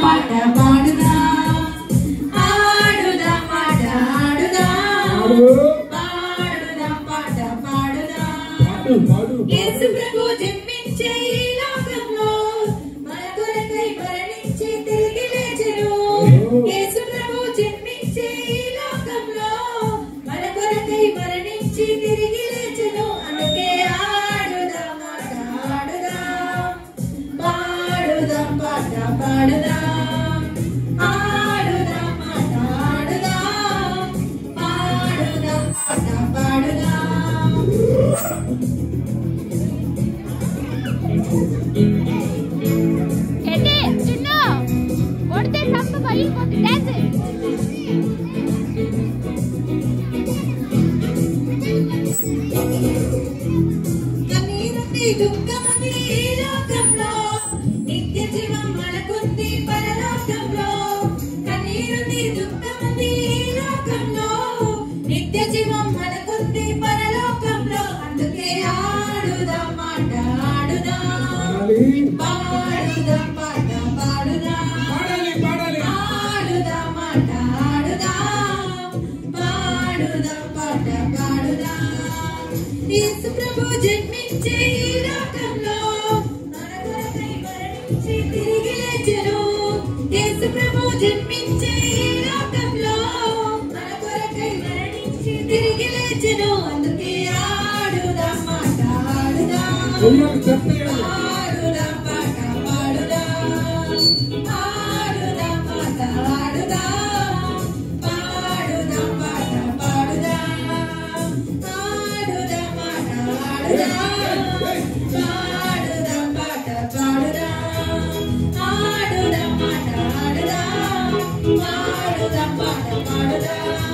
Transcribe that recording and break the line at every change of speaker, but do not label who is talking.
పాట పాడుదాం ఆడుదాం మాట ఆడుదాం పాడుదాం పాట పాడుదాం యేసు ప్రభు జన్మించే ఈ లోకంలో మన కొరకై మరణించి తిరిగి లేచెను యేసు ప్రభు జన్మించే ఈ లోకంలో మన కొరకై మరణించి తిరిగి లేచెను అందుకే ఆడుదాం మాట ఆడుదాం పాడుదాం పాట పాడుదాం ఆడుదాం మాట ఆడుదాం పాడుదాం పాట పాడుదాం
ఏంటి చిన్ను కొడితే తప్ప పగిలిపోతుంది డాన్స్
కన్నీరుంది దుఃఖముంది ఈ లోకంలో నిత్య జీవం మనకుంది పరలోకంలో కన్నీరుంది దుఃఖముంది ఈ లోకంలో నిత్య జీవం మనకుంది పరలోకంలో అందుకే ఆడుదాం మాట ఆడుదాం పాడుదాం పాట పాడుదాం ఆడుదాం మాట ఆడుదాం పాడుదాం పాట పాడుదాం యేసు ప్రభు జన్మించే ఈ లోకంలో మన కొరకై మరణించి తిరిగి లేచెను యేసు ప్రభు జన్మించే ఈ లోకంలో మన కొరకై మరణించి తిరిగి లేచెను అందుకే ఆడుదాం మాట ఆడుదాం ఆడుదాం పాట పాడుదాం ఆడుదాం మాట ఆడుదాం పాడుదాం పాట పాడుదాం ఆడుదాం మాట ఆడుదాం పాడుదాం పాట పాడుదాం ఆడుదాం మాట ఆడుదాం పాడుదాం పాట పాడుదాం